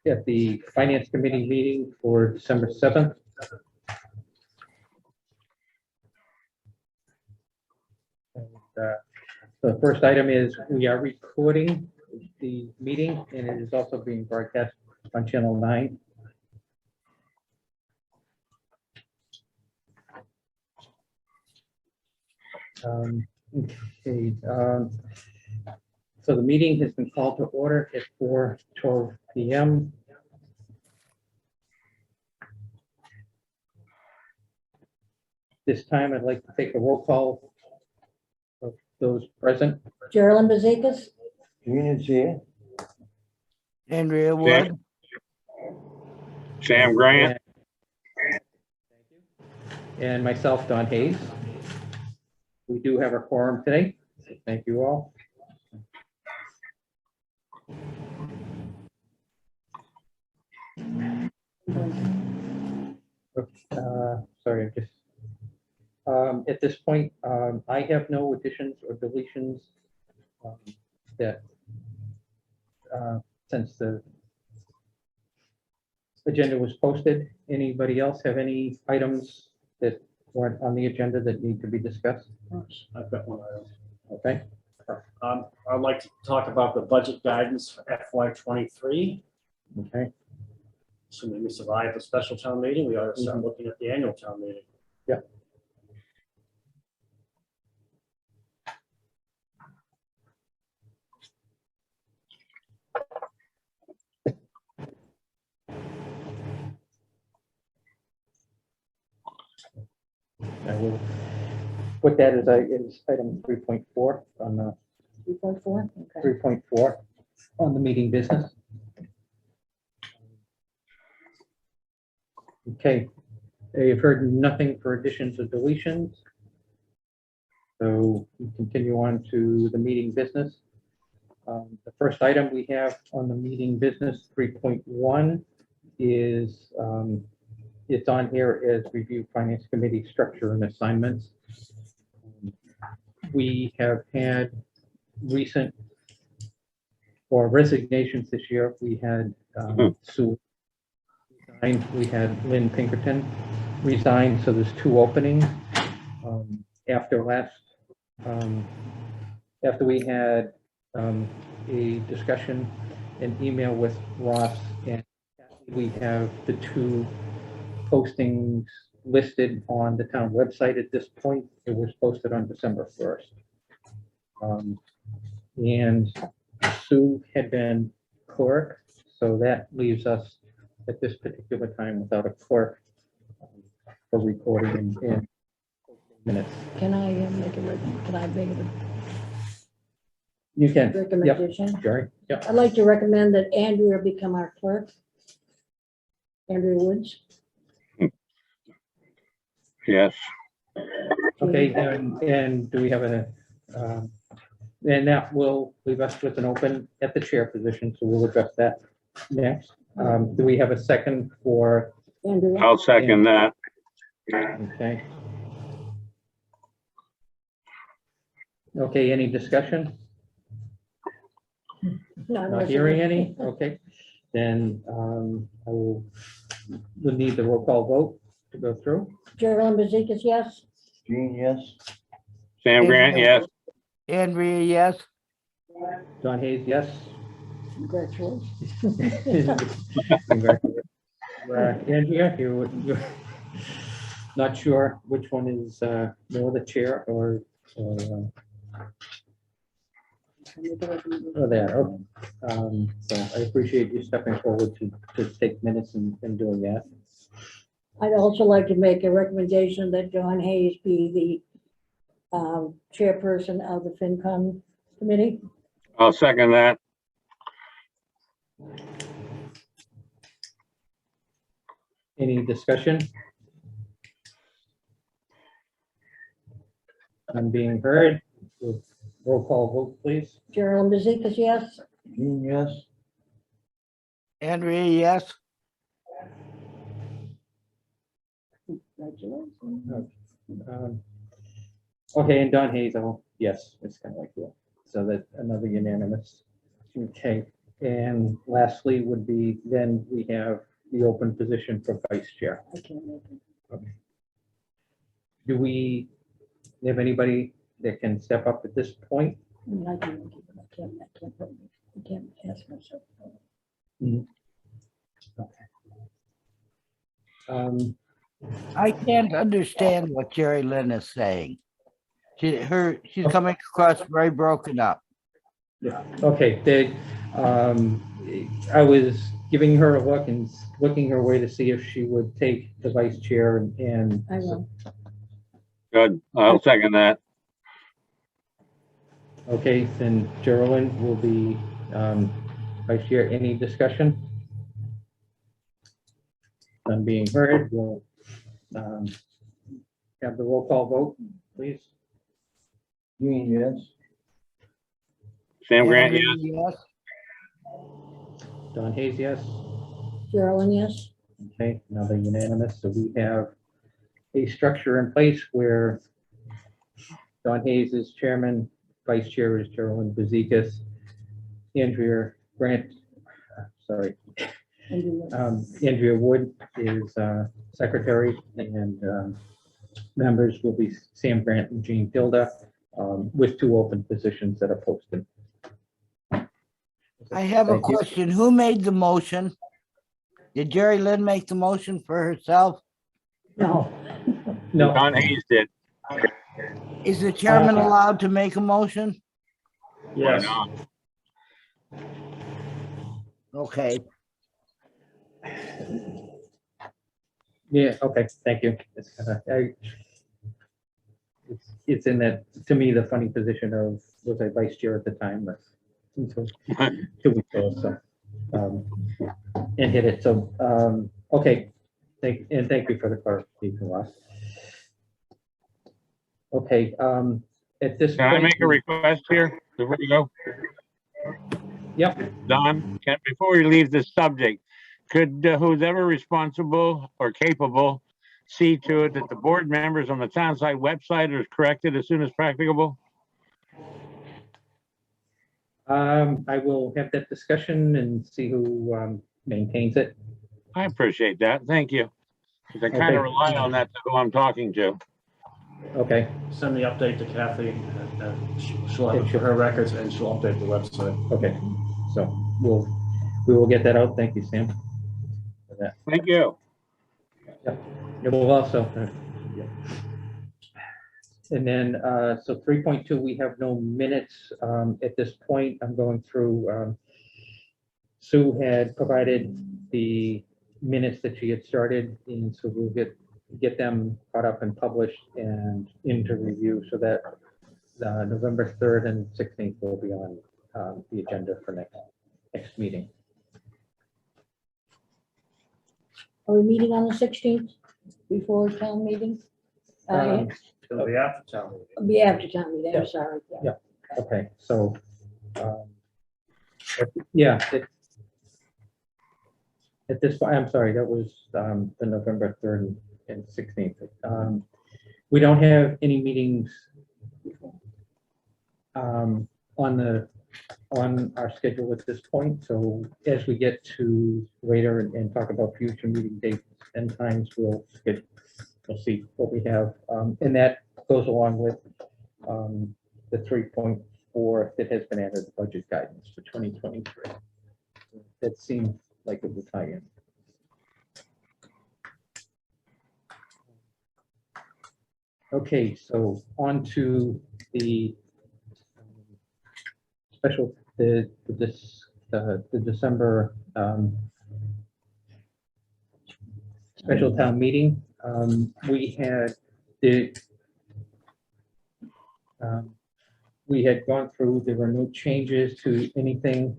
at the Finance Committee meeting for December 7th. And, the first item is we are recording the meeting, and it is also being broadcast on Channel 9. Okay, so the meeting has been called to order at 4:12 p.m. This time, I'd like to take a roll call of those present. Geraldine Bezikas, Union's here. Andrea Wood, Sam Grant, And myself, Don Hayes. We do have a quorum today. So thank you all. Sorry, I'm just at this point, I have no additions or deletions that since the agenda was posted. Anybody else have any items that weren't on the agenda that need to be discussed? I've got one item. Okay. I'd like to talk about the budget guidance for FY23. Okay. Assuming we survive the special town meeting, we ought to start looking at the annual town meeting. Yep. I will put that as item 3.4 on the 3.4, okay. 3.4 on the meeting business. Okay, you've heard nothing for additions or deletions. So we continue on to the meeting business. The first item we have on the meeting business 3.1 is it's on here as review finance committee structure and assignments. We have had recent or resignations this year. We had Sue resign. We had Lynn Pinkerton resign. So there's 2 openings. After we had a discussion, an email with Ross, and we have the 2 postings listed on the town website at this point. It was posted on December 1st. And Sue had been clerk, so that leaves us at this particular time without a clerk for recording and minutes. Can I make a You can. Yep. recommendation? Jerry? Yep. I'd like to recommend that Andrea become our clerk. Andrea Woods. yes. Okay, and do we have and that will leave us with an open at the chair position, so we'll address that next. Do we have a second for, Andrea. I'll second that. okay. Okay, any discussion? No, Not hearing any? Okay, then we'll need the roll call vote to go through. Geraldine Bezikas, yes. Gene, yes. Sam Grant, yes. Andrea, yes. Don Hayes, yes. Congratulations. Congratulations. Andrea, you're not sure which one is more the chair or there. Okay. So I appreciate you stepping forward to take minutes and doing that. I'd also like to make a recommendation that John Hayes be the chairperson of the FinCom committee. I'll second that. Any discussion? I'm being heard. Roll call vote, please. Geraldine Bezikas, yes. Gene, yes. Andrea, yes. Congratulations. Okay, and Don Hayes, yes, it's kind of like that. So that's another unanimous. Okay, And lastly would be, then we have the open position for vice chair. I can't make it. Do we have anybody that can step up at this point? I mean, I can make it, but I can't ask myself. Um, I can't understand what Jerry Lynn is saying. She's coming across very broken up. Okay, I was giving her a look and looking her way to see if she would take the vice chair and. I will. Good. I'll second that. Okay, then Geraldine will be vice chair. Any discussion? None being heard, we'll have the roll call vote, please. Green, yes. Sam Grant, Andrea, yes. yes. Don Hayes, yes. Geraldine, yes? Okay, another unanimous. So we have a structure in place where Don Hayes is chairman, vice chair is Geraldine Bezikas, Andrea Grant, sorry, And you will. Andrea Wood is secretary, and members will be Sam Grant and Jean Tilda, with 2 open positions that are posted. I have a Thank you. question. Who made the motion? Did Jerry Lynn make the motion for herself? No. No, Don Hayes did. Is the chairman allowed to make a motion? Why Yes. not? Okay, yeah, okay, thank you. It's in that, to me, the funny position of, was I vice chair at the time, but until 2 weeks ago, so, and hit it, so, okay. Thank you for the clarification, Ross. Okay, at this Can I point. make a request here before we go? Yep, Don, before we leave this subject, could who's ever responsible or capable see to it that the board members on the town site website are corrected as soon as practicable? I will have that discussion and see who maintains it. I appreciate that. Thank you. Because I kind Okay. of rely on that to who I'm talking to. Okay, Send the update to Kathy, and she'll have it for her records, and she'll update the website. okay, so we will get that out. Thank you, Sam, for that. Thank you. It will also. And then, so 3.2, we have no minutes at this point. I'm going through, Sue had provided the minutes that she had started, and so we'll get them caught up and published and into review, so that November 3rd and 16th will be on the agenda for next meeting. Are we meeting on the 16th before town meeting? It'll be after town meeting. Be after town meeting, I'm sorry. Yeah. Okay, so, yeah. At this point, I'm sorry, that was the November 3rd and 16th. We don't have any meetings on our schedule at this point, so as we get to later and talk about future meeting dates and times, we'll see what we have. And that goes along with the 3.4 that has been added to budget guidance for 2023. That seemed like it would tie in. Okay, so on to the special, the December special town meeting. We had gone through, there were no changes to anything,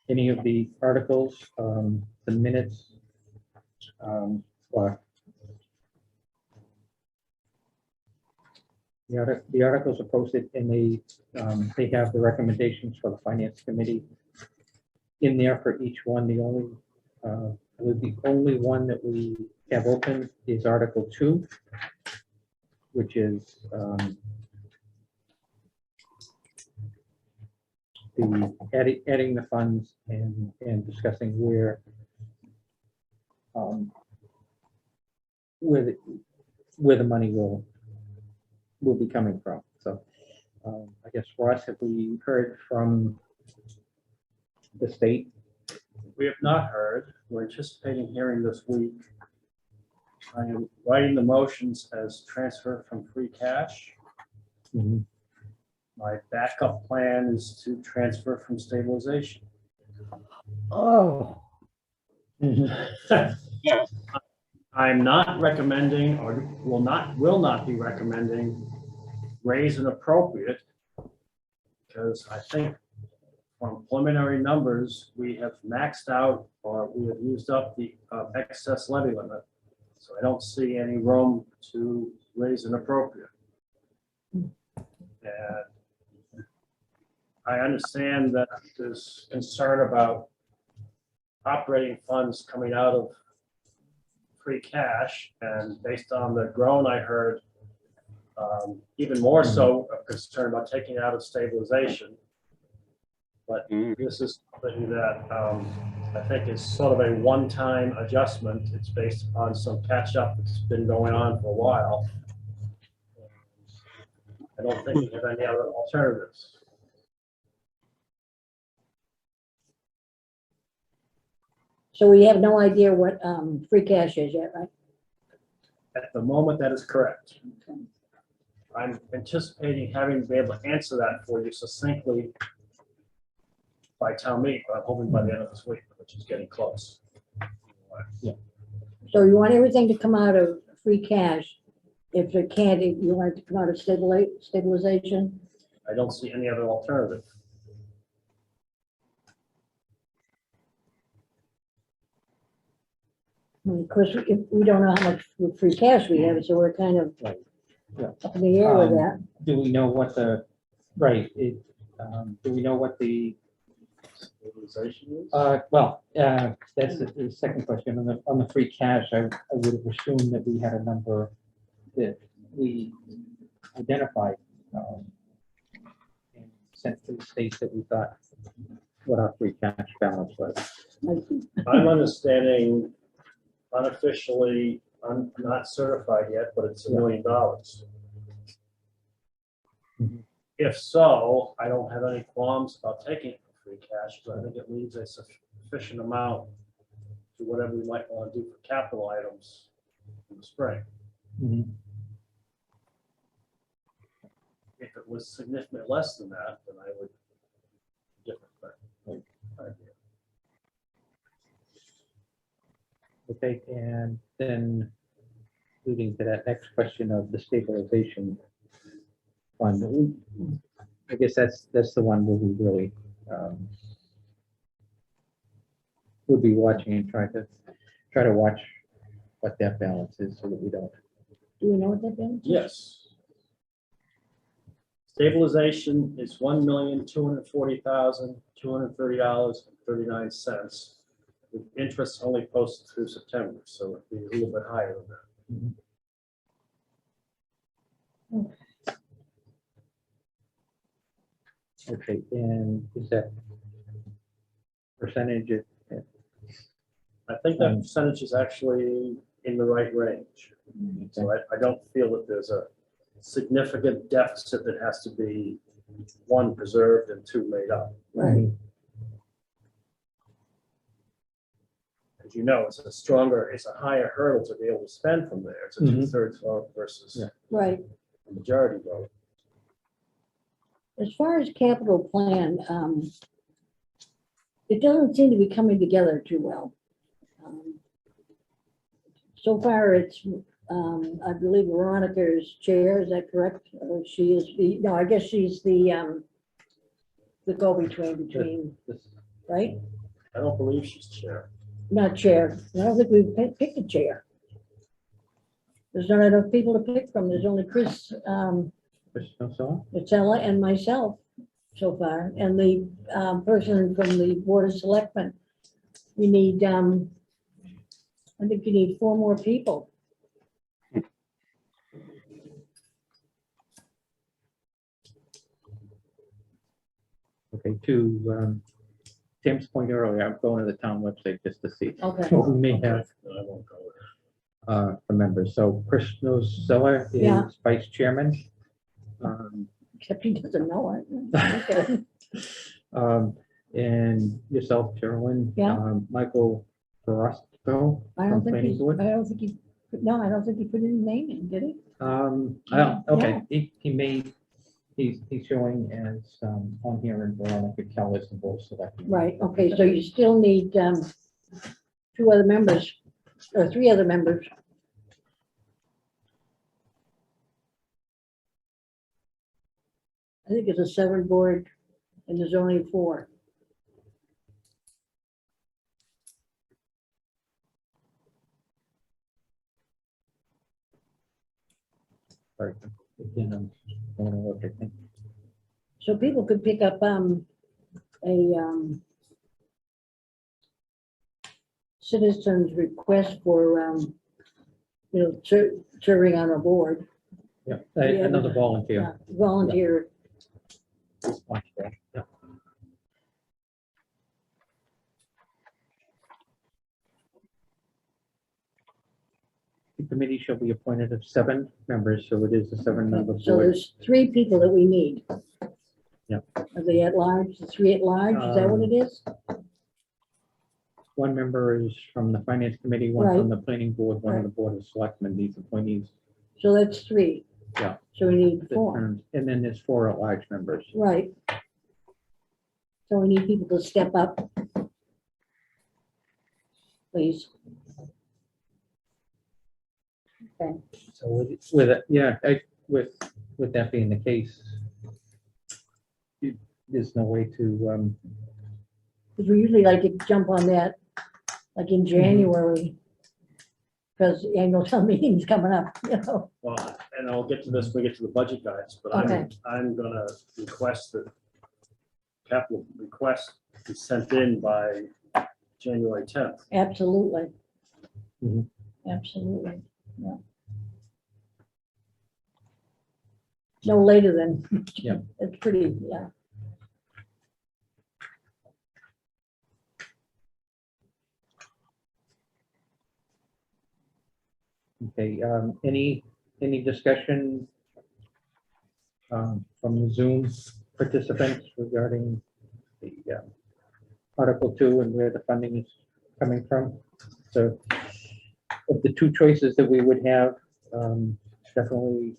any of the articles, the minutes. The articles are posted and they have the recommendations for the finance committee in there for each one. The only one that we have open is Article 2, which is adding the funds and discussing where the money will be coming from. So I guess, Ross, have we heard from the state? We have not heard. We're anticipating hearing this week. I am writing the motions as transfer from free cash. Mhm. My backup plan is to transfer from stabilization. Oh, I'm not recommending, or will not be recommending raise and appropriate, because I think from preliminary numbers, we have maxed out or we have used up the excess levy limit. So I don't see any room to raise and appropriate. And I understand that there's concern about operating funds coming out of free cash, and based on the groan I heard, even more so concerned about taking out of stabilization. But this is something that I think is sort of a one-time adjustment. It's based upon some catch-up that's been going on for a while. I don't think we have any other alternatives. so we have no idea what free cash is yet, right? At the moment, that is correct. I'm anticipating having to be able to answer that for you succinctly by town meeting, but I'm hoping by the end of this week, which is getting close. So you want everything to come out of free cash. If it can't, you want it to come out of stabilization? I don't see any other alternative. Of course, we don't know how much free cash we have, so we're kind of Right. Yeah. up in the air with that. Do we know what the, right, do we know what the, Stabilization is? that's the second question. On the free cash, I would have assumed that we had a number that we identified and sent to the state that we thought what our free cash balance was. I'm understanding unofficially, I'm not certified yet, but it's $1 million. Mhm. If so, I don't have any qualms about taking it for free cash, but I think it leaves a sufficient amount to whatever we might want to do for capital items in the spring. Mhm. If it was significantly less than that, then I would different. But Okay, and then leading to that next question of the stabilization fund, I guess that's the one where we really would be watching and try to watch what that balance is so that we don't. Do we know what that is? yes. Stabilization is $1,240,230.39. With interest only posted through September, so it'd be a little bit higher than that. Okay, and is that percentage I think that percentage is actually in the right range. So I don't feel that there's a significant deficit that has to be, one, preserved and two, made up. Right. As you know, it's a higher hurdle to be able to spend from there. It's a Mhm. 2/3 vote versus Yeah. Right. a majority vote. As far as capital plan, it doesn't seem to be coming together too well. So far, it's, I believe Veronica is chair, is that correct? Or she is no, I guess she's the go-between between, this? right? I don't believe she's chair. Not chair. I don't think we've picked a chair. There's not enough people to pick from. There's only Chris, Nutella and myself so far, and the person from the Board of Selectmen. We need, I think you need 4 more people. Okay, to Tim's point earlier, I'm going to the town website just to see Okay, what we may have I won't go there. for members. So Chris Nozella Yeah. is vice chairman. Um, except he doesn't know it. Okay. And yourself, Carolyn. Yeah. Michael Verosco I from don't think planning he's, board. I don't think he, no, I don't think he put his name in, did he? Okay, he may, he's showing as on here, and Veronica Kell is the board selectman. Right, okay, so you still need, 2 other members, or 3 other members. I think it's a 7 board, and there's only 4. Sorry, again, I'm going to look, I think. So people could pick up, citizen's request for, serving on a board. Yeah, Yeah. another volunteer. Volunteer, Watch that, yeah. The committee shall be appointed of 7 members, so it is a 7-member so board. there's 3 people that we need. Yeah. Are they at large, the 3 at large, is that what it is? 1 member is from the finance committee, 1 Right. from the planning board, 1 of the board of selectmen, these appointees. So that's 3. Yeah. So we need the 4, terms, and then there's 4 at-large members. right. So we need people to step up. Please. Okay, So with it, yeah, with that being the case, there's no way to, because we usually like to jump on that, like in January. Because annual town meeting's coming up, Well, and I'll get to this when we get to the budget guides, but Okay. I'm gonna request that capital request be sent in by January 10th. Absolutely. Mhm. Absolutely, yeah. No later than. Yeah. It's pretty, yeah. okay, any discussion from the Zoom participants regarding the Article 2 and where the funding is coming from? So of the 2 choices that we would have, definitely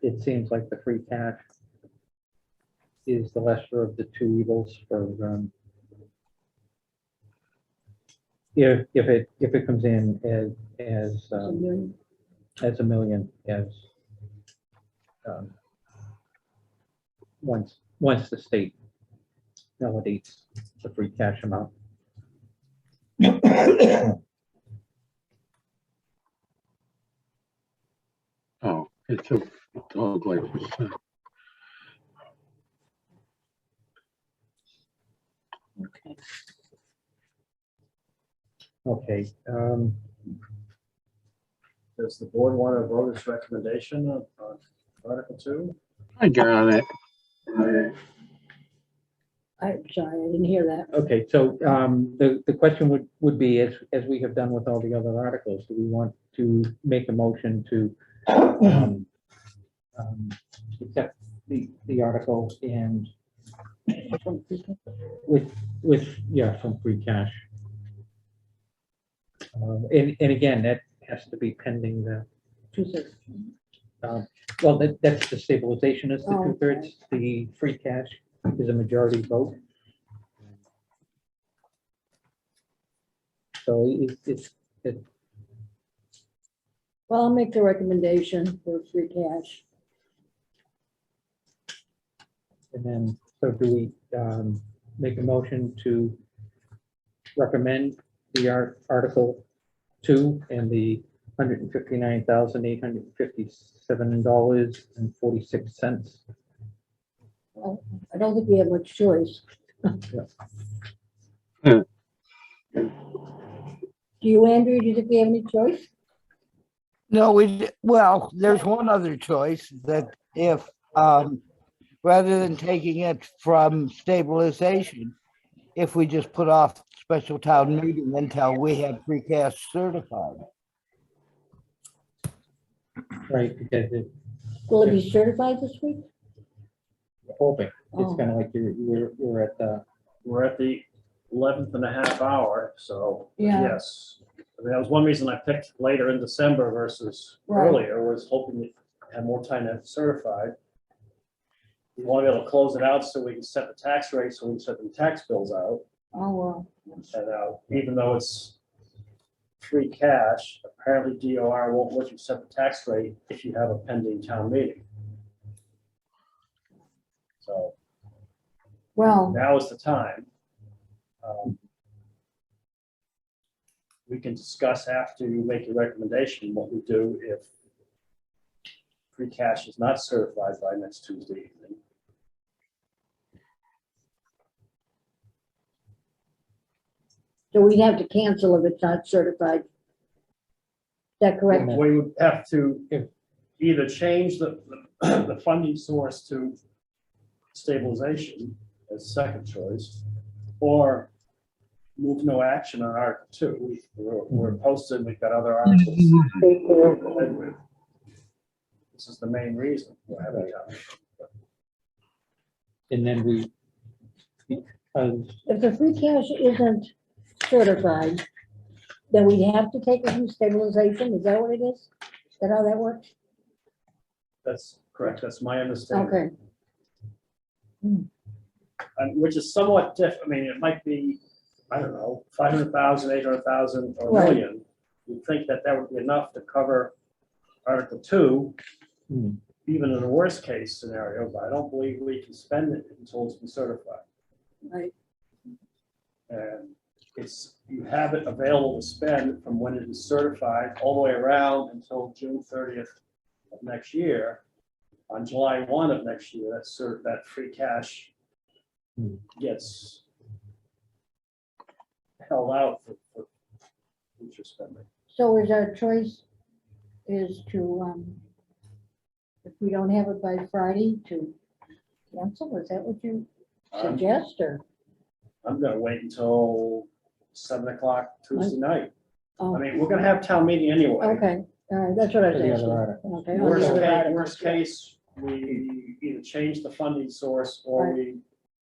it seems like the free cash is the lesser of the 2 evils for if it comes in as $1 million, once the state validates the free cash amount. Oh, it's a dog like this. Okay. Okay, Does the board want to vote its recommendation on Article 2? I got it. I'm sorry, I didn't hear that. okay, so the question would be, as we have done with all the other articles, do we want to make a motion to accept the article and with, yeah, from free cash? And again, that has to be pending the, 2/6. well, that's the stabilization is the Oh, 2/3, the free cash is a majority vote. So it's, Well, I'll make the recommendation for free cash. and then, so do we make a motion to recommend the Article 2 and the $159,857.46? I don't think we have much choice. Yeah. Do you, Andrew, do you think we have any choice? No, well, there's one other choice that if rather than taking it from stabilization, if we just put off special town meeting until we have free cash certified. Right, because it's Will it be certified this week? hoping, it's Oh. kind of like you're at the, We're at the 11th and a half hour, so Yeah. yes. I mean, that was one reason I picked later in December versus Right. earlier, was hoping to have more time to have it certified. We want to be able to close it out so we can set the tax rate, so we can set the tax bills out. Oh, well, And even though it's free cash, apparently DOR won't let you set the tax rate if you have a pending town meeting. So well, now is the time. We can discuss after you make your recommendation what we do if free cash is not certified by next Tuesday evening. so we'd have to cancel if it's not certified. Is that correct? We would have to either change the funding source to stabilization as second choice, or move no action on Article 2. We're posted, we've got other articles. This is the main reason we're having it. and then because If the free cash isn't certified, then we'd have to take it from stabilization, is that what it is? Is that how that works? That's correct, that's my understanding. Okay, And which is somewhat different. I mean, it might be, I don't know, 500,000, 800,000, or a Right. million. You'd think that that would be enough to cover Article 2, Hmm. even in the worst case scenario, but I don't believe we can spend it until it's been certified. right, And you have it available to spend from when it is certified all the way around until June 30th of next year. On July 1 of next year, that free cash Hmm. gets held out for future spending. so is our choice is to, if we don't have it by Friday, to cancel, is that what you suggest, or? I'm gonna wait until 7 o'clock Tuesday night. Oh, I mean, we're gonna have town meeting anyway. okay, all right, that's what I For was the asking. other article. Okay, on the other article. Worst case, we either change the funding source or Right. we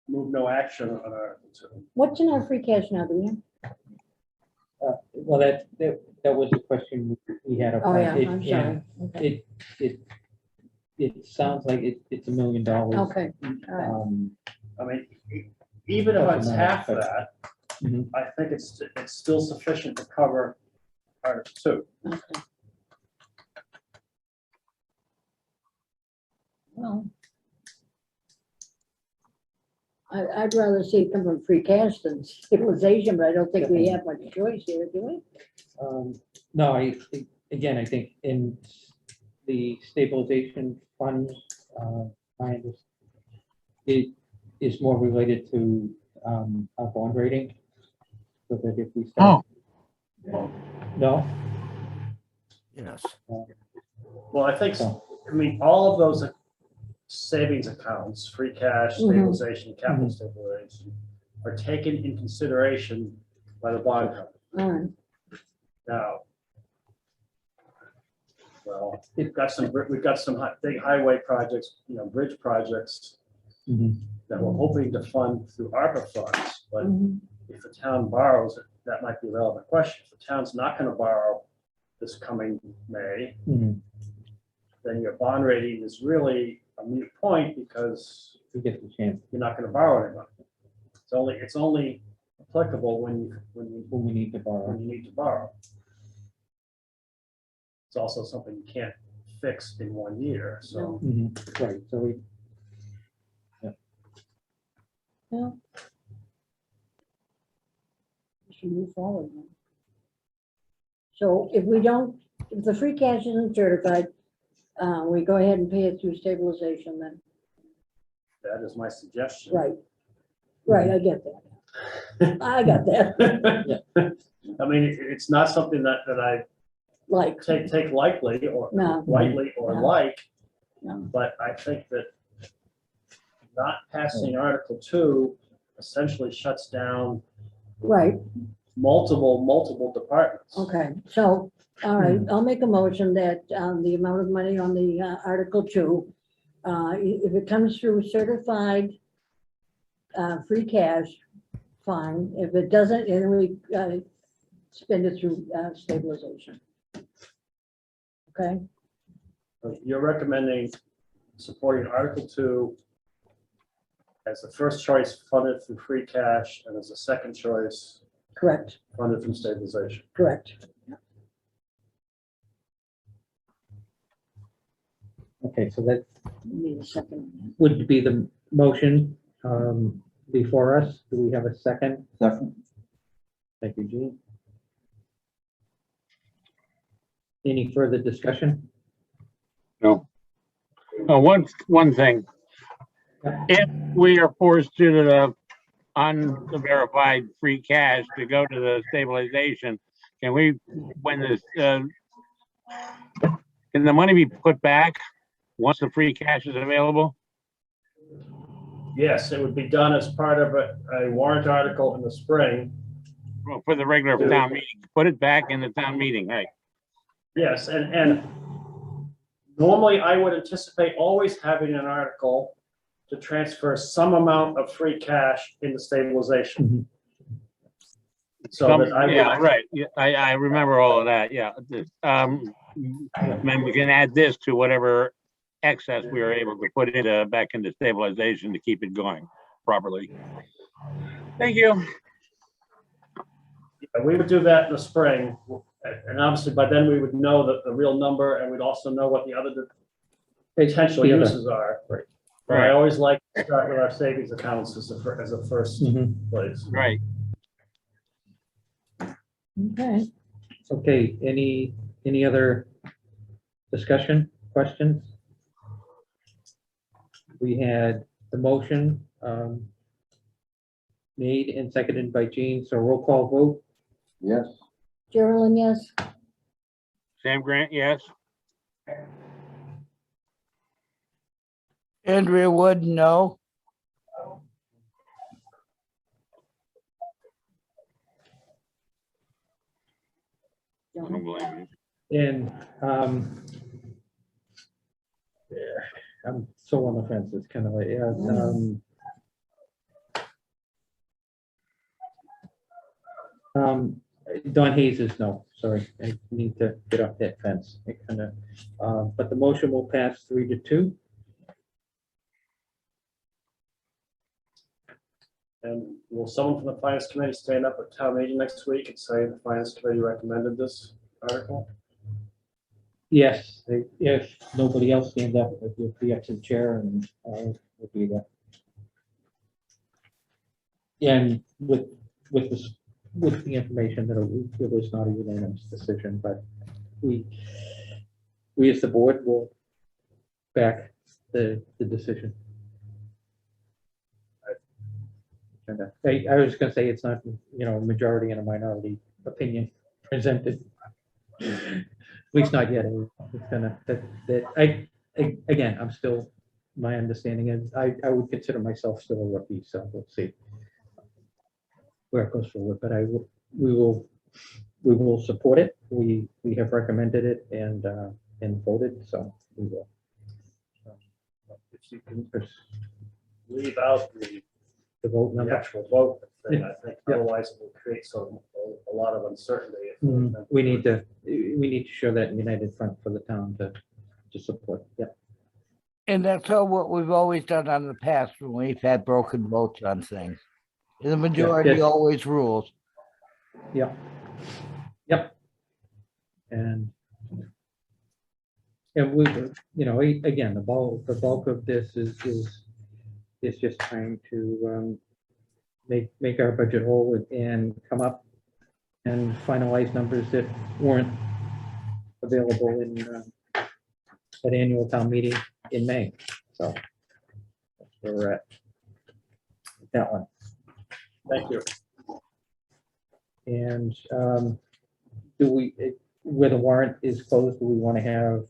move no action on Article 2. What's in our free cash now, do we know? well, that was a question we had up Oh, front. yeah, It- I'm and sorry. Okay, it sounds like it's $1 million. okay, all right, I mean, even if it's half that, Mhm. I think it's still sufficient to cover Article 2. okay. Well, I'd rather see it come from free cash than stabilization, but I don't think we have much choice here, do we? No, again, I think in the stabilization fund, I understand, it is more related to our bond rating. So that if we start. No? Yes. Well, I think, So, I mean, all of those savings accounts, free cash, Mhm. stabilization, capital stabilization, are taken in consideration by the bond company. All right, Now, well, we've got some big highway projects, bridge projects mhm. that we're hoping to fund through ARPA funds, but mhm, if the town borrows it, that might be a relevant question. If the town's not gonna borrow this coming May, Mhm. then your bond rating is really a moot point because We get the chance you're not gonna borrow any money. It's only applicable when when we need to borrow. you need to borrow. It's also something you can't fix in 1 year, so. Mhm. Right, so well. We should move forward then. So if the free cash isn't certified, we go ahead and pay it through stabilization then, That is my suggestion. right, I get that. I got that, I mean, it's not something that I like, take lightly or no, lightly or No. like, no, but I think that not passing Article 2 essentially shuts down Right, multiple departments. okay, so, all right, I'll make a motion that the amount of money on the Article 2, if it comes through certified free cash, fine. If it doesn't, then we spend it through stabilization. Okay, So you're recommending supporting Article 2 as the first choice funded through free cash, and as a second choice correct, funded from stabilization. correct. Okay, so that Need a second. would be the motion before us. Do we have a second? Second. Thank you, Gene. Any further discussion? No. Oh, one thing. If we are forced to the unverified free cash to go to the stabilization, can we, when this, can the money be put back once the free cash is available? Yes, it would be done as part of a warrant article in the spring. Well, for the regular town meeting, put it back in the town meeting, hey. Yes, and normally I would anticipate always having an article to transfer some amount of free cash into stabilization. So that I Yeah, would, right, yeah, I remember all of that, yeah. Then we can add this to whatever excess we are able to put into, back into stabilization to keep it going properly. Thank you. we would do that in the spring, and obviously by then we would know the real number, and we'd also know what the other potential The other- uses are. right. But I Right. always like to start with our savings accounts as a first Mhm. place. Right. Okay, Okay, any other discussion, questions? We had the motion made and seconded by Gene, so roll call vote. Yes. Geraldine, yes? Sam Grant, yes? Andrea Wood, no. I don't blame you. And yeah, I'm so on the fence, it's kind of like, yeah, Don Hayes is no, sorry, I need to get off that fence. It kind of, but the motion will pass 3-2. And will someone from the finance committee stand up at town meeting next week and say the finance committee recommended this article? Yes, if nobody else stands up, it will be up to the chair and we'll be there. And with this, with the information that it was not a unanimous decision, but we as the board will back the decision. And I was gonna say it's not, a majority and a minority opinion presented. At least not yet. It's gonna, again, I'm still, my understanding is, I would consider myself still a rookie, so we'll see where it goes forward, but we will support it. We have recommended it and voted, so we will. If you can leave out The vote the number. actual vote thing, I think Yeah. otherwise it will create a lot of uncertainty. We need to show that united front for the town to support, yeah. And that's all what we've always done on the past when we've had broken votes on things. The majority yes. always rules. Yep. Yep. And we, again, the bulk of this is just trying to make our budget whole and come up and finalize numbers that weren't available in at annual town meeting in May. So that's where we're at with that one. Thank you. And do we, where the warrant is closed, do we want to have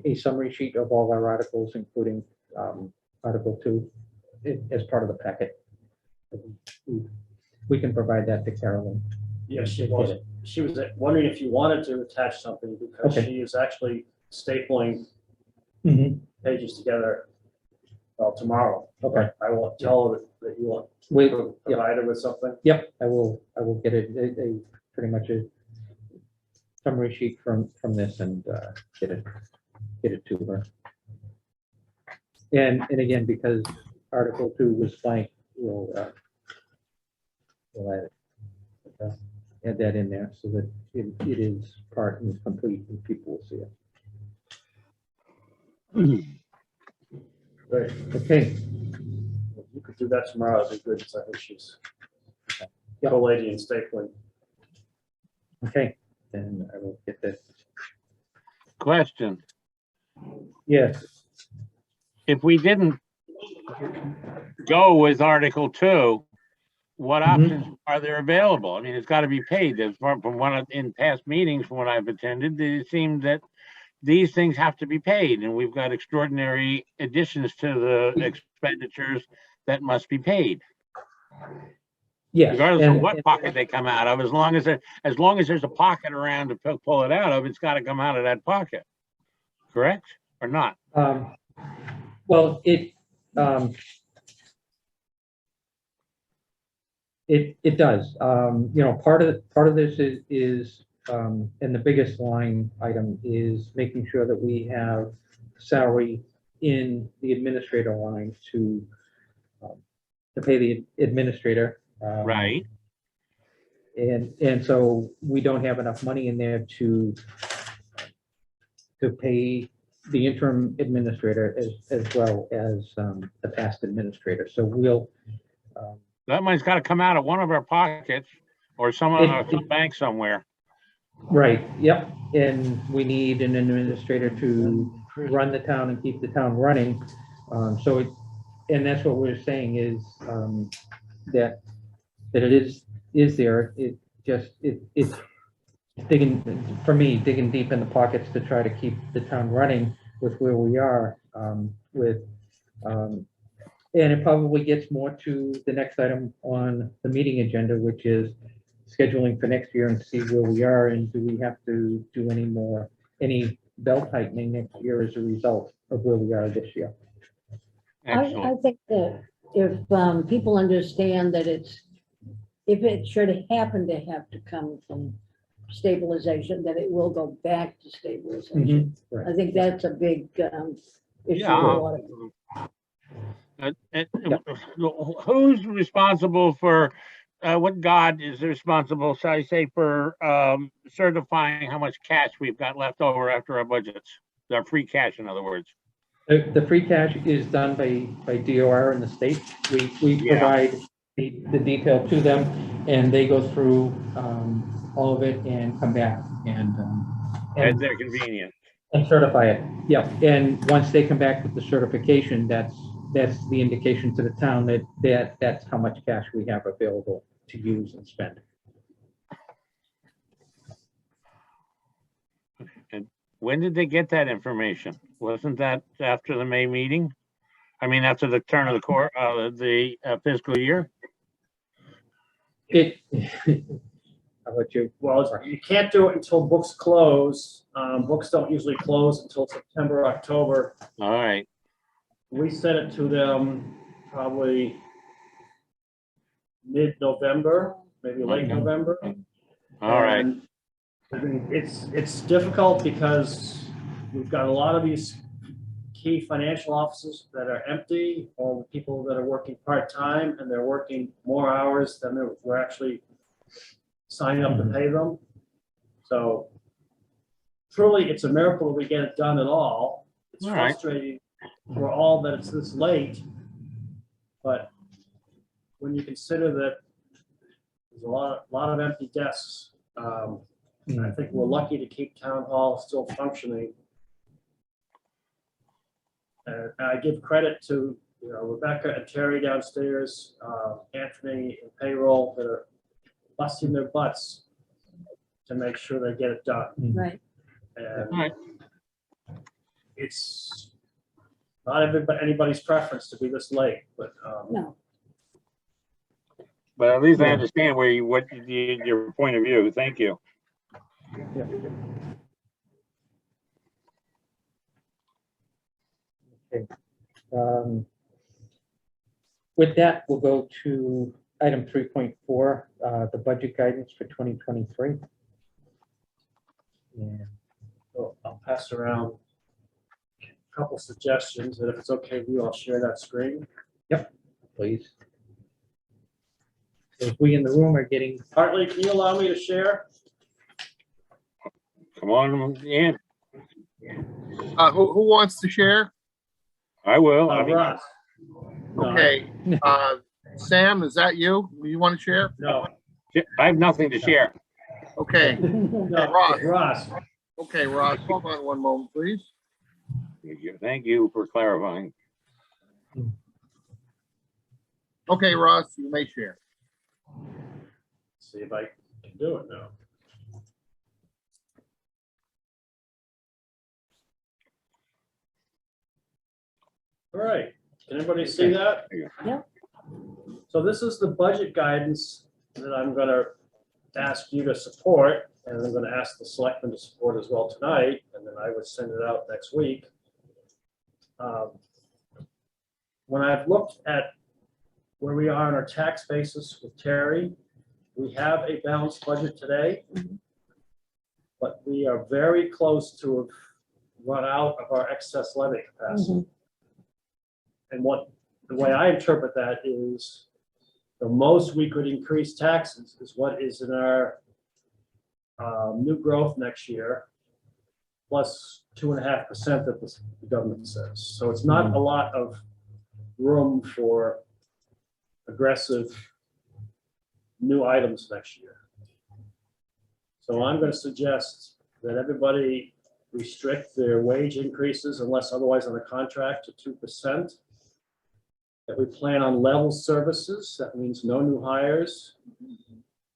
a summary sheet of all our articles, including Article 2 as part of the packet. We can provide that to Carolyn. Yeah, she was wondering if you wanted to attach something because Okay. she is actually stapling Mhm. pages together, well, tomorrow. Okay. I won't tell her that you want We, to yeah, provide her with something. yep, I will get it, pretty much a summary sheet from this and get it to her. And again, because Article 2 was blank, we'll add that in there so that it is part and complete and people will see it. Great. Okay, If you could do that tomorrow, that'd be good, because I think she's Yeah. collating and stapling. okay, then I will get that. Question, Yes, if we didn't go with Article 2, what Mhm. options are there available? I mean, it's got to be paid. As far from in past meetings, from what I've attended, it seemed that these things have to be paid, and we've got extraordinary additions to the expenditures that must be paid, yes. regardless of and- what pocket they come out of. As long as there's a pocket around to pull it out of, it's got to come out of that pocket. Correct or not? Well, it does. Part of this is and the biggest line item is making sure that we have salary in the administrator line to pay the administrator. Right. And so we don't have enough money in there to pay the interim administrator as well as the past administrator. So we'll, That money's got to come out of one of our pockets or some bank somewhere. right, yep. And we need an administrator to run the town and keep the town running. And that's what we're saying is that it is there. It just, it's digging deep in the pockets to try to keep the town running with where we are and it probably gets more to the next item on the meeting agenda, which is scheduling for next year and see where we are and do we have to do any belt tightening next year as a result of where we are this year. I Excellent. think that if people understand that if it should happen to have to come from stabilization, that it will go back to stabilization. Right. I think that's a big issue. Yeah. with a lot of- Who's responsible for, what God is responsible, shall I say, for certifying how much cash we've got left over after our budgets? Our free cash, in other words. The free cash is done by DOR in the state. We Yeah. provide the detail to them and they go through all of it and come back At their convenience. and certify it. Yeah, and once they come back with the certification, that's the indication to the town that that's how much cash we have available to use and spend. When did they get that information? Wasn't that after the May meeting? I mean, after the turn of the fiscal year? It, how about you? Well, you can't do it until books close. Books don't usually close until September, October. All right. We sent it to them probably mid-November, maybe late Okay. November. All right. And I mean, it's difficult because we've got a lot of these key financial offices that are empty, or people that are working part-time and they're working more hours than we're actually signing up to pay them. So truly, it's a miracle that we get it done at all. It's All right. frustrating for all that it's this late, but when you consider that there's a lot of empty desks, I think we're lucky to keep town hall still functioning. And I give credit to Rebecca and Terry downstairs, Anthony and payroll that are busting their butts to make sure they get it done. Right. And All right. it's Not everybody, anybody's preference to be this late, but, No, But at least I Yeah. understand your point of view. Thank you. Yeah. Okay. With that, we'll go to item 3.4, the budget guidance for 2023. And so I'll pass around a couple suggestions, and if it's okay with you, I'll share that screen. please. As we in the room are getting, Hartley, can you allow me to share? Come on in. Who wants to share? I will. I mean, Ross? No, Okay, Sam, is that you? You want to share? No, I have nothing to share. Okay, no, Ross. Ross. okay, Ross, hold on one moment, please. Thank you for clarifying. Okay, Ross, you may share. See if I can do it now. All right, can everybody see that? Yep. So this is the budget guidance that I'm gonna ask you to support, and I'm gonna ask the selectmen to support as well tonight, and then I would send it out next week. When I've looked at where we are on our tax basis with Terry, we have a balanced budget today, but we are very close to have run out of our excess levy capacity. And the way I interpret that is the most we could increase taxes is what is in our new growth next year, plus 2.5% that the government says. So it's not a lot of room for aggressive new items next year. So I'm going to suggest that everybody restrict their wage increases unless otherwise on the contract to 2%. That we plan on level services, that means no new hires,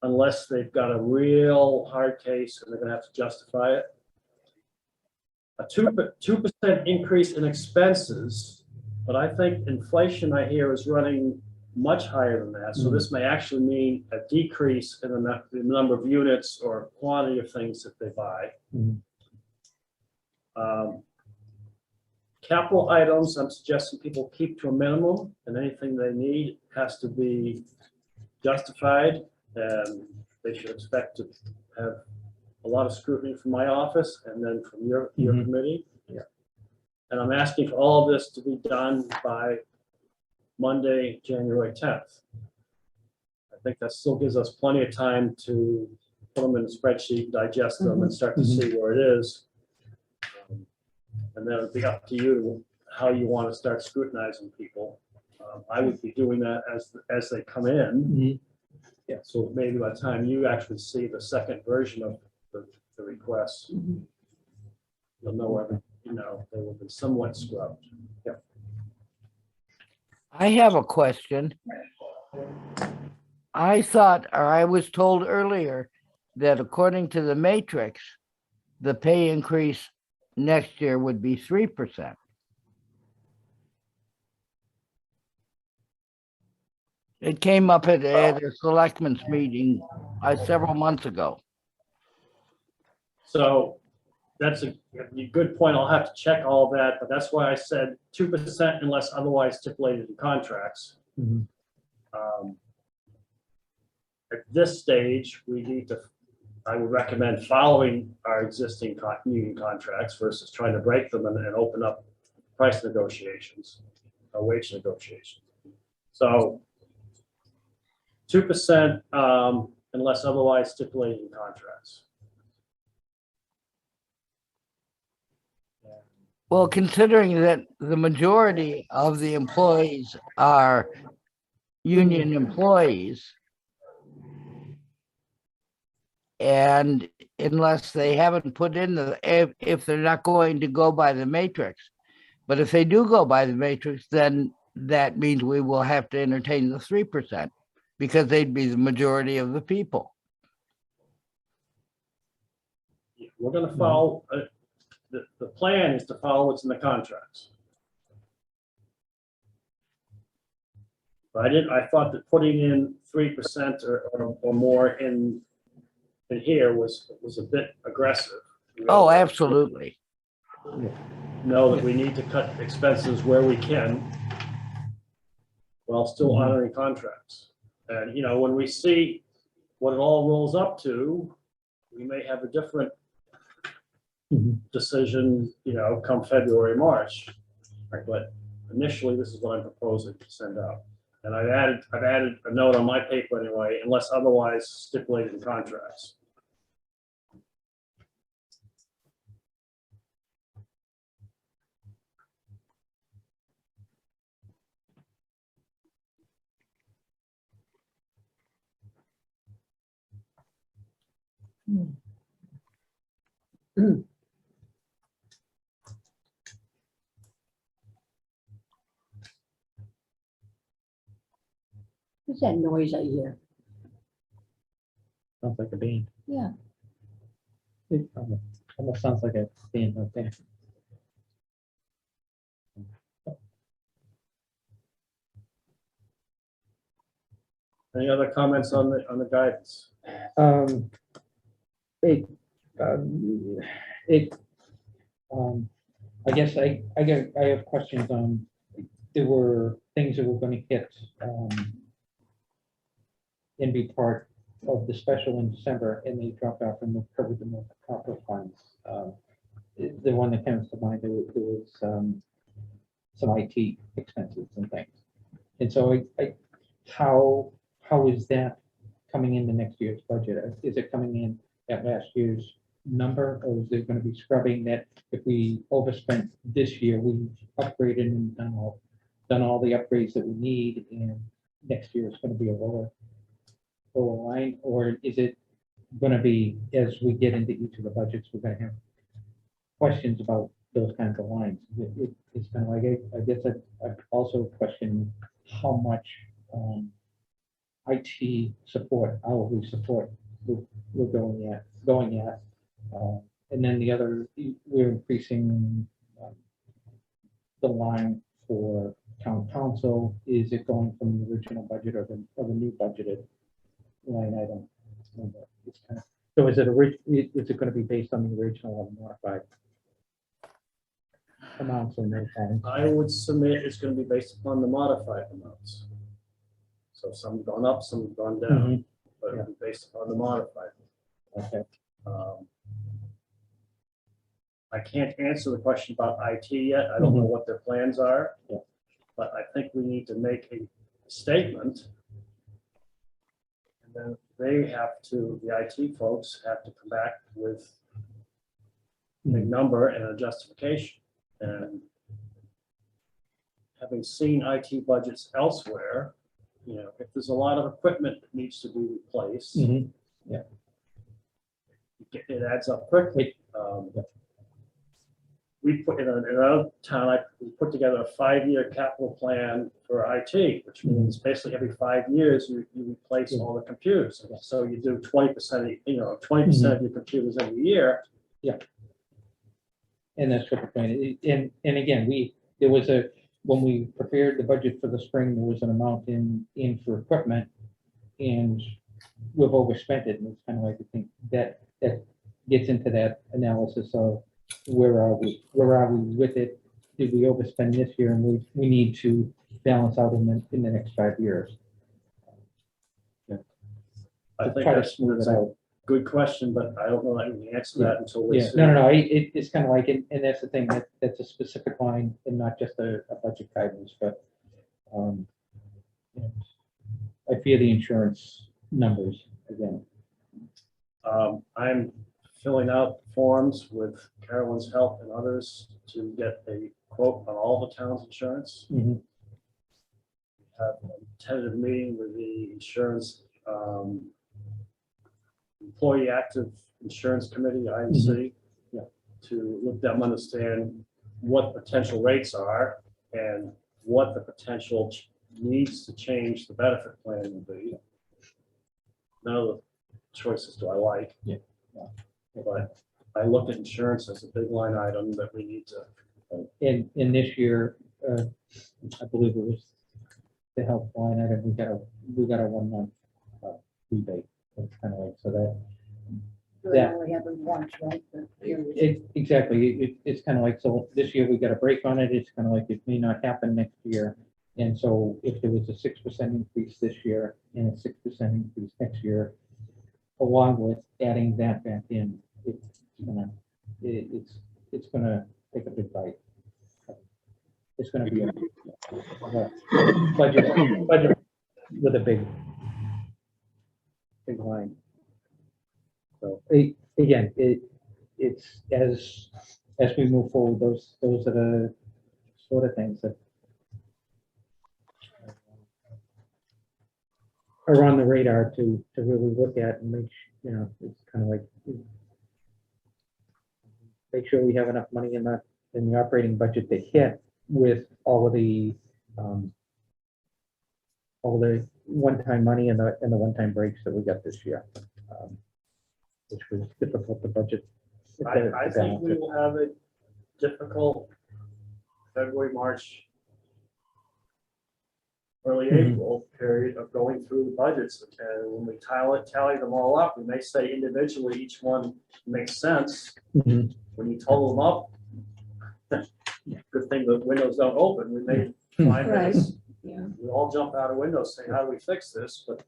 unless they've got a real hard case and they're gonna have to justify it. A 2% increase in expenses, but I think inflation I hear is running much higher than that. So this may actually mean a decrease in the number of units or quantity of things that they buy. Capital items, I'm suggesting people keep to a minimum, and anything they need has to be justified, and they should expect to have a lot of scrutiny from my office and then from your committee. Yeah. And I'm asking for all of this to be done by Monday, January 10th. I think that still gives us plenty of time to put them in a spreadsheet, digest them, and start to see where it is. And then it'll be up to you how you want to start scrutinizing people. I would be doing that as they come in. Yeah, so maybe by the time you actually see the second version of the request, you'll know whether, they will be somewhat scrubbed. Yeah. I have a question. I thought, or I was told earlier, that according to the matrix, the pay increase next year would be 3%. It came up at a selectmen's meeting several months ago. So that's a good point. I'll have to check all that, but that's why I said 2% unless otherwise stipulated in contracts. At this stage, we need to, I would recommend following our existing union contracts versus trying to break them and open up price negotiations, wage negotiations. So 2% unless otherwise stipulated in contracts. Well, considering that the majority of the employees are union employees, and unless they haven't put in if they're not going to go by the matrix, but if they do go by the matrix, then that means we will have to entertain the 3% because they'd be the majority of the people. We're going to follow, the plan is to follow what's in the contracts. But I thought that putting in 3% or more in here was a bit aggressive. We Oh, really absolutely. know that we need to cut expenses where we can while still honoring contracts. And, you know, when we see what it all rolls up to, we may have a different decision, you know, come February, March. But initially, this is what I'm proposing to send out. And I've added a note on my paper anyway, unless otherwise stipulated in contracts. What's that noise I hear? Sounds like a band. Yeah. It almost sounds like a band out there. Any other comments on the guidance? Um, it, um, it, I guess I have questions on, there were things that were gonna hit, and be part of the special in December, and they dropped off and we covered them with the copper funds. The one that comes to mind, there was, some IT expenses and things. And so how is that coming into next year's budget? Is it coming in at last year's number, or is there gonna be scrubbing that if we overspent this year, we upgraded and done all the upgrades that we need, and next year is gonna be a lower line, or is it gonna be, as we get into each of the budgets, we're gonna have questions about those kinds of lines? It's kind of like, I guess I also question how much IT support, hourly support we're going at. And then the other, we're increasing the line for town council. Is it going from the original budget or the new budgeted line item? It's kind of, so is it going to be based on the original or modified amounts in those lines? I would submit it's going to be based upon the modified amounts. So some have gone up, some have gone down, but it'll be based upon the modified. Okay. I can't answer the question about IT yet. I don't know what their plans are. Yeah. But I think we need to make a statement. And then they have to, the IT folks have to come back with a number and a justification. And having seen IT budgets elsewhere, you know, if there's a lot of equipment that needs to be replaced, Yeah. it adds up quickly. We put in another town, we put together a 5-year capital plan for IT, which means basically every 5 years you replace all the computers. So you do 20%, 20% of your computers every year. Yeah. And that's what the plan is. And again, when we prepared the budget for the spring, there was an amount in for equipment, and we've overspent it. And it's kind of like, I think that gets into that analysis of where are we with it? Did we overspend this year, and we need to balance out in the next 5 years? I think Try to that's smooth it a out. good question, but I don't know that we can answer that until we Yeah, see. no. It's kind of like, and that's the thing, that's a specific line and not just a budget guidance, but and I fear the insurance numbers again. I'm filling out forms with Carolyn's help and others to get a quote on all the town's insurance. Have a tentative meeting with the insurance employee active insurance committee, INC, to let them understand what potential rates are and what the potential needs to change the benefit plan will be. None of the choices do I like. But I look at insurance as a big line item that we need to. In this year, I believe it was the health line item, we got a 1 month rebate. It's kind of like, so that, We Yeah. only have it once, right? exactly, it's kind of like, so this year we got a break on it, it's kind of like it may not happen next year. And so if there was a 6% increase this year and a 6% increase next year, along with adding that back in, it's gonna take a big bite. It's gonna be a budget with a big line. So, again, it's as we move forward, those are the sort of things that are on the radar to really look at and make, it's kind of like, make sure we have enough money in the operating budget to hit with all the one-time money and the one-time breaks that we got this year. Which was difficult to budget. I think we will have a difficult February, March, early Mhm. April period of going through the budgets. And when we tally them all up, we may say individually, each one makes sense. Mhm. When you total them up, good thing the windows don't open. We may find that Right. Yeah. we all jump out of windows saying, how do we fix this? But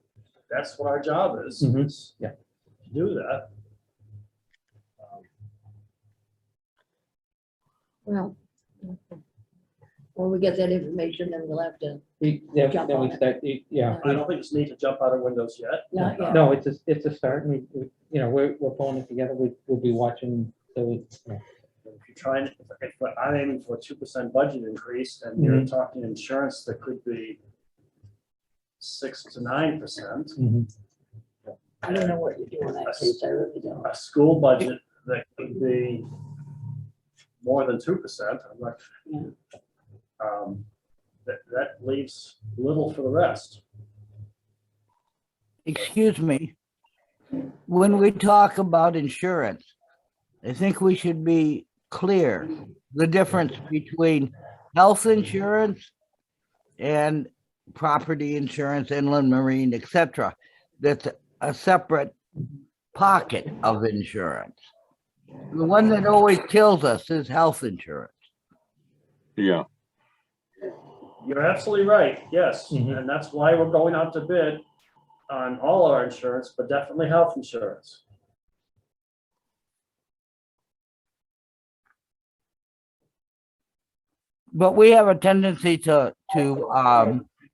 that's what our job is. Mhm. is Yeah. to do that. Well, when we get that information, then we'll have to, Then Jump we on it. start, yeah. I don't think it's need to jump out of windows yet. not yet. No, it's a start, and we're pulling it together, we'll be watching, so, If you're trying, if I'm aiming for a 2% budget increase and you're talking insurance that could be 6 to 9%, I don't know what you do in that case, I really don't. a school budget that could be more than 2%, I'm not, that leaves little for the rest. Excuse me. When we talk about insurance, I think we should be clear the difference between health insurance and property insurance, inland marine, etc. That's a separate pocket of insurance. The one that always kills us is health insurance. Yeah, You're absolutely right, yes, Mhm. and that's why we're going out to bid on all our insurance, but definitely health insurance. But we have a tendency to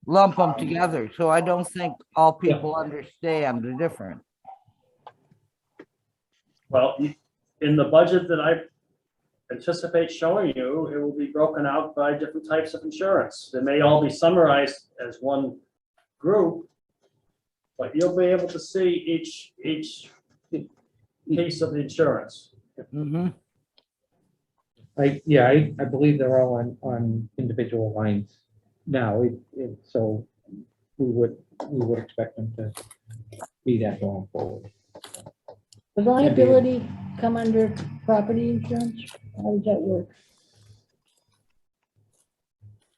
lump them together. So I don't think all people understand the difference. Well, in the budget that I anticipate showing you, it will be broken out by different types of insurance. They may all be summarized as one group, but you'll be able to see each piece of the insurance. Mhm. I believe they're all on individual lines now, so we would expect them to be that going forward. Does liability come under property insurance? How does that work?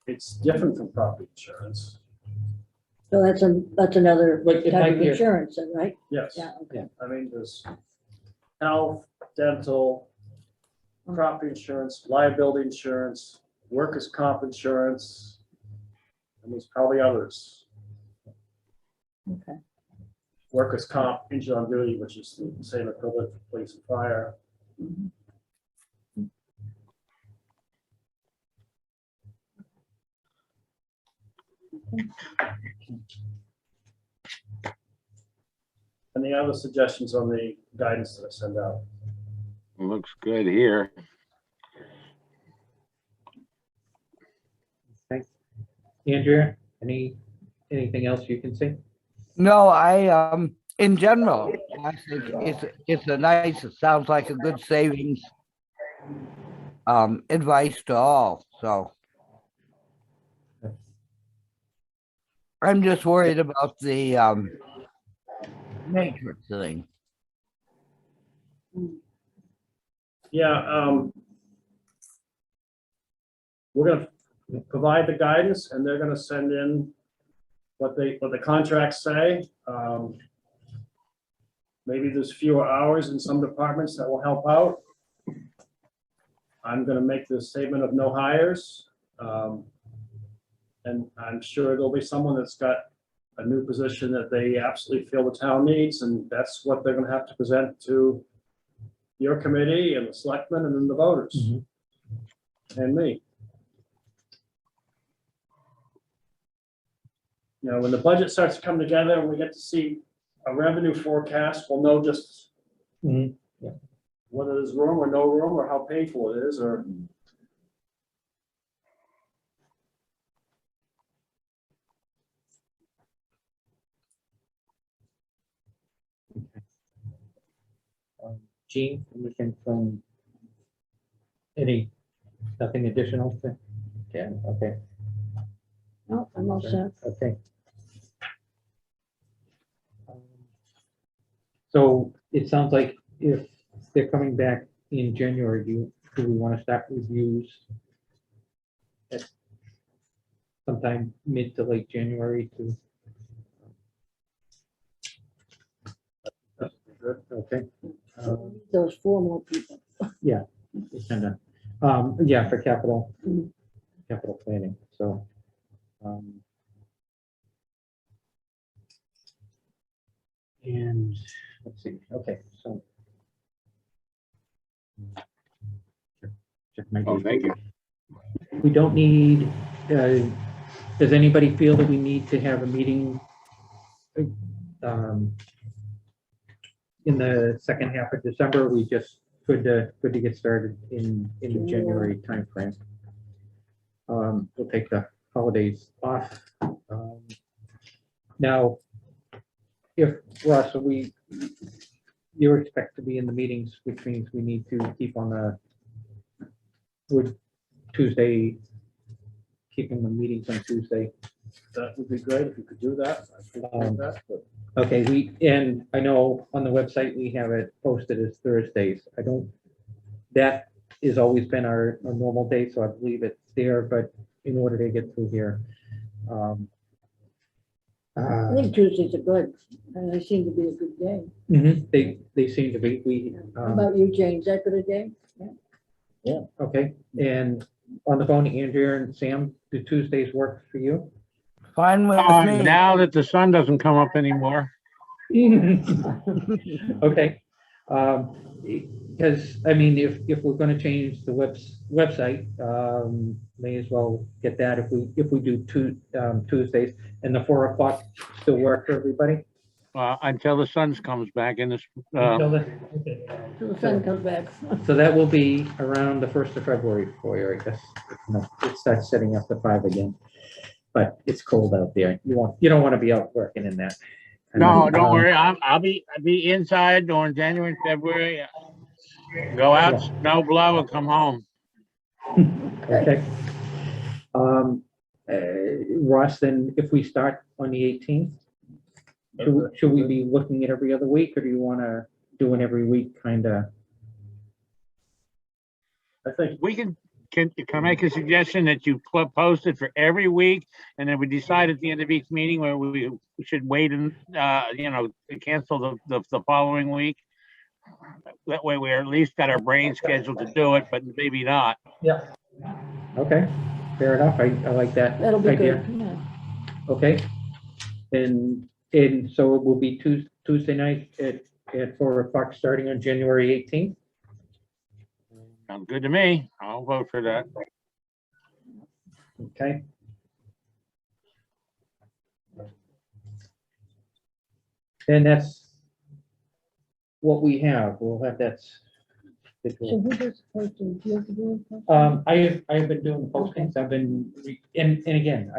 It's different from property insurance. So that's another But it type might of be a- insurance then, right? Yes, Yeah, okay. I mean, there's health, dental, property insurance, liability insurance, workers' comp insurance, and there's probably others. Okay. Workers' comp, injured on duty, which is the same equivalent for police and fire. Mhm. Any other suggestions on the guidance that I send out? looks good here. Andrea, anything else you can say? No, in general, I think it's a nice, it sounds like a good savings advice to all, so. I'm just worried about the matrix thing. Yeah, we're gonna provide the guidance and they're gonna send in what the contracts say. Maybe there's fewer hours in some departments that will help out. I'm gonna make the statement of no hires. And I'm sure there'll be someone that's got a new position that they absolutely feel the town needs, and that's what they're gonna have to present to your committee and the selectmen and then the voters. And me. You know, when the budget starts to come together and we get to see a revenue forecast, we'll know just Mhm. Yeah. whether there's room or no room, or how painful it is, or. Gene, anything from nothing additional? Yeah, okay, No, I'm all set. okay. So it sounds like if they're coming back in January, do we want to start reviews at sometime mid to late January to? Okay. Those 4 more people. It's kind of, yeah, for capital Mhm. planning, so. And, let's see, okay, so. Check my Oh, date. thank you. We don't need, does anybody feel that we need to have a meeting um, in the second half of December? We just good to get started in the January timeframe. We'll take the holidays off. Now, if Russ, you expect to be in the meetings, which means we need to keep on would Tuesday, keeping the meetings on Tuesday. That would be great if you could do that. I appreciate that, but Okay, and I know on the website, we have it posted as Thursdays. That has always been our normal day, so I believe it's there, but in order to get through here. I think Tuesdays are good, and they seem to be a good day. They seem to be, How about you, Jane? Is that good a day? okay, and on the phone, Andrea and Sam, do Tuesdays work for you? Fine with me. Now that the sun doesn't come up anymore. Okay, because, I mean, if we're gonna change the website, may as well get that if we do Tuesdays, and the 4 o'clock still work for everybody? Until the sun comes back in this, Until okay. Till the sun comes back. So that will be around the 1st of February for you, I guess. It starts setting up to 5 again, but it's cold out there. You don't want to be out working in that. no, don't worry, I'll be inside during January and February. Go out, snow blow and come home. Okay. Ross, then if we start on the 18th, should we be looking at every other week, or do you want to do it every week, kind of? I think We can I make a suggestion that you post it for every week, and then we decide at the end of each meeting where we should wait and, cancel the following week. That way we at least got our brain scheduled to do it, but maybe not. Yeah. Okay, fair enough. I like that That'll be idea. good, yeah. Okay. And so it will be Tuesday night at 4 o'clock, starting on January 18th. Sounds good to me. I'll vote for that. Okay. And that's what we have. We'll have that. So who does posting? Do you have to do it? I have been doing postings. I've been, and again,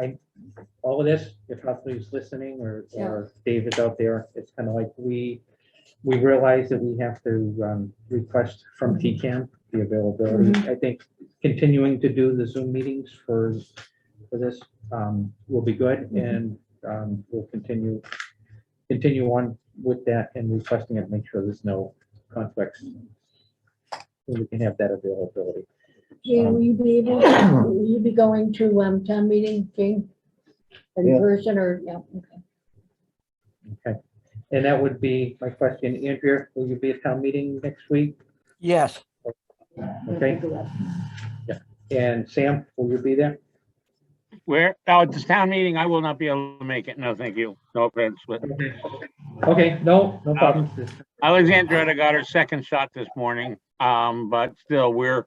all of this, if Huffley's listening or David's out there, it's kind of like we realize that we have to request from TCAM the availability. I think continuing to do the Zoom meetings for this will be good, and we'll continue on with that and requesting it, make sure there's no conflicts. And we can have that availability. Jane, will you be going to town meeting, Jane? in Yeah. person or, yeah, okay. Okay. And that would be my question. Andrea, will you be at town meeting next week? Yes, Okay. And Sam, will you be there? Where, oh, at this town meeting, I will not be able to make it. No, thank you. No offense, but Okay, no problem. Alexandra got her second shot this morning. But still, we're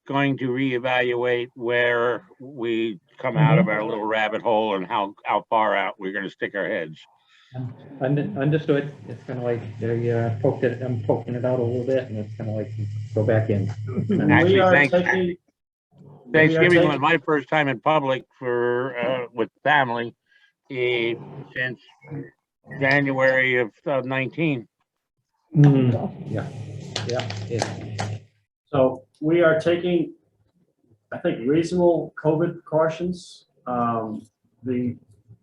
going to reevaluate where we come out of our little rabbit hole and how far out we're gonna stick our heads. Understood. It's kind of like they I'm poking it out a little bit and it's kind of like go back in. Actually, We are thanks. taking, Thanksgiving was my first time in public for, with family, since January of 19. Yeah, so we are taking, I think, reasonable COVID precautions. The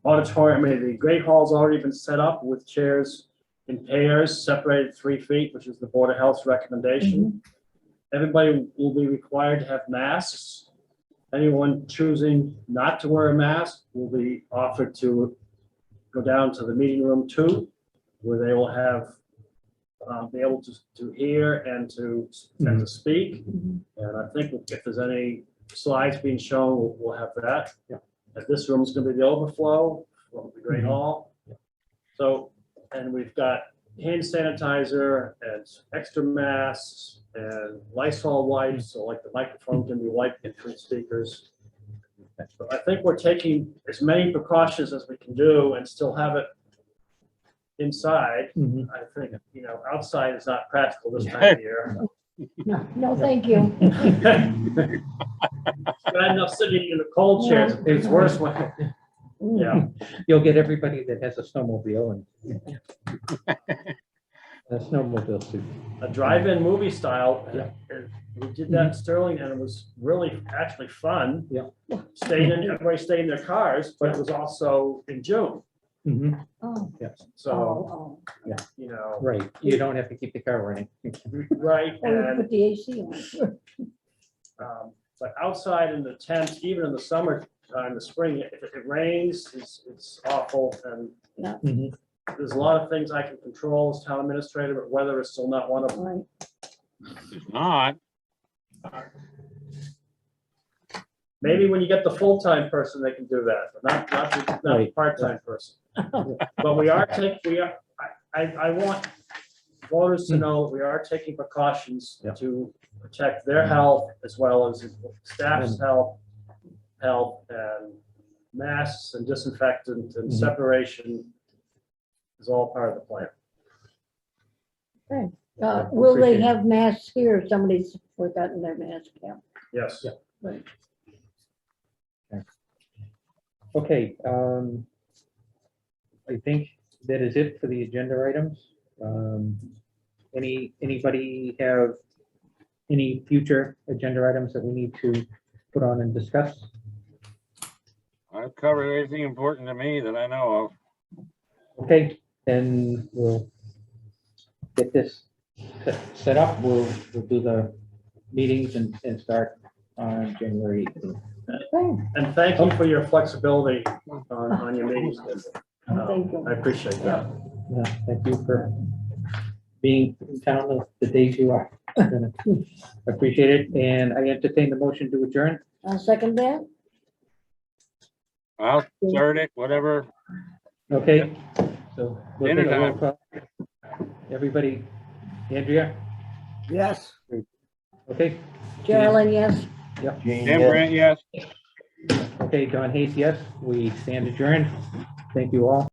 auditorium, I mean, the Great Hall's already been set up with chairs in pairs, separated 3 feet, which is the Board of Health's recommendation. Everybody will be required to have masks. Anyone choosing not to wear a mask will be offered to go down to the meeting room 2, where they will have, be able to hear and to speak. And I think if there's any slides being shown, we'll have that. Yeah. And this room is going to be the overflow from the Great Hall. So, and we've got hand sanitizer and extra masks and Lysol wipes, so like the microphone can be wiped between speakers. So I think we're taking as many precautions as we can do and still have it inside. Mhm. I think, outside is not practical this time of year. No, thank you. Bad enough sitting in the cold chairs. It's worse when, yeah. You'll get everybody that has a snowmobile and a snowmobile suit. A drive-in movie style. Yeah. and We did that in Sterling and it was really actually fun. Yeah. Everybody stayed in their cars, but it was also in June. Mhm. Oh, Yes, So, oh, right. You don't have to keep the car running. right, oh. Or you and, put the AC on. but outside in the tent, even in the summer, in the spring, if it rains, it's awful. And Mhm. there's a lot of things I can control as town administrator, but weather is still not one of them. Right. It's not. Maybe when you get the full-time person, they can do that, but not the Right. part-time person. But we are I want voters to know that we are taking precautions Yeah. to protect their health as well as staff's health and masks and disinfectant and separation is all part of the plan. Will they Appreciate it. have masks here? Somebody's forgotten their mask, yeah. Yes. Yeah. Right. Okay, I think that is it for the agenda items. Anybody have any future agenda items that we need to put on and discuss? I've covered everything important to me that I know of. Okay, then we'll get this set up. We'll do the meetings and start on January 18th. And thank you for your flexibility on your meetings. Thank you. I appreciate that. Yeah, thank you for being in town the days you are. Appreciate it, and I entertain the motion to adjourn. I'll second that. I'll start it, whatever. Okay, so we'll Dinner take a roll time. call. Everybody, Andrea, yes. okay? Geraldine, yes. Gene, Jim yes. Grant, yes. Okay, Don Hayes, yes, we stand adjourned. Thank you all.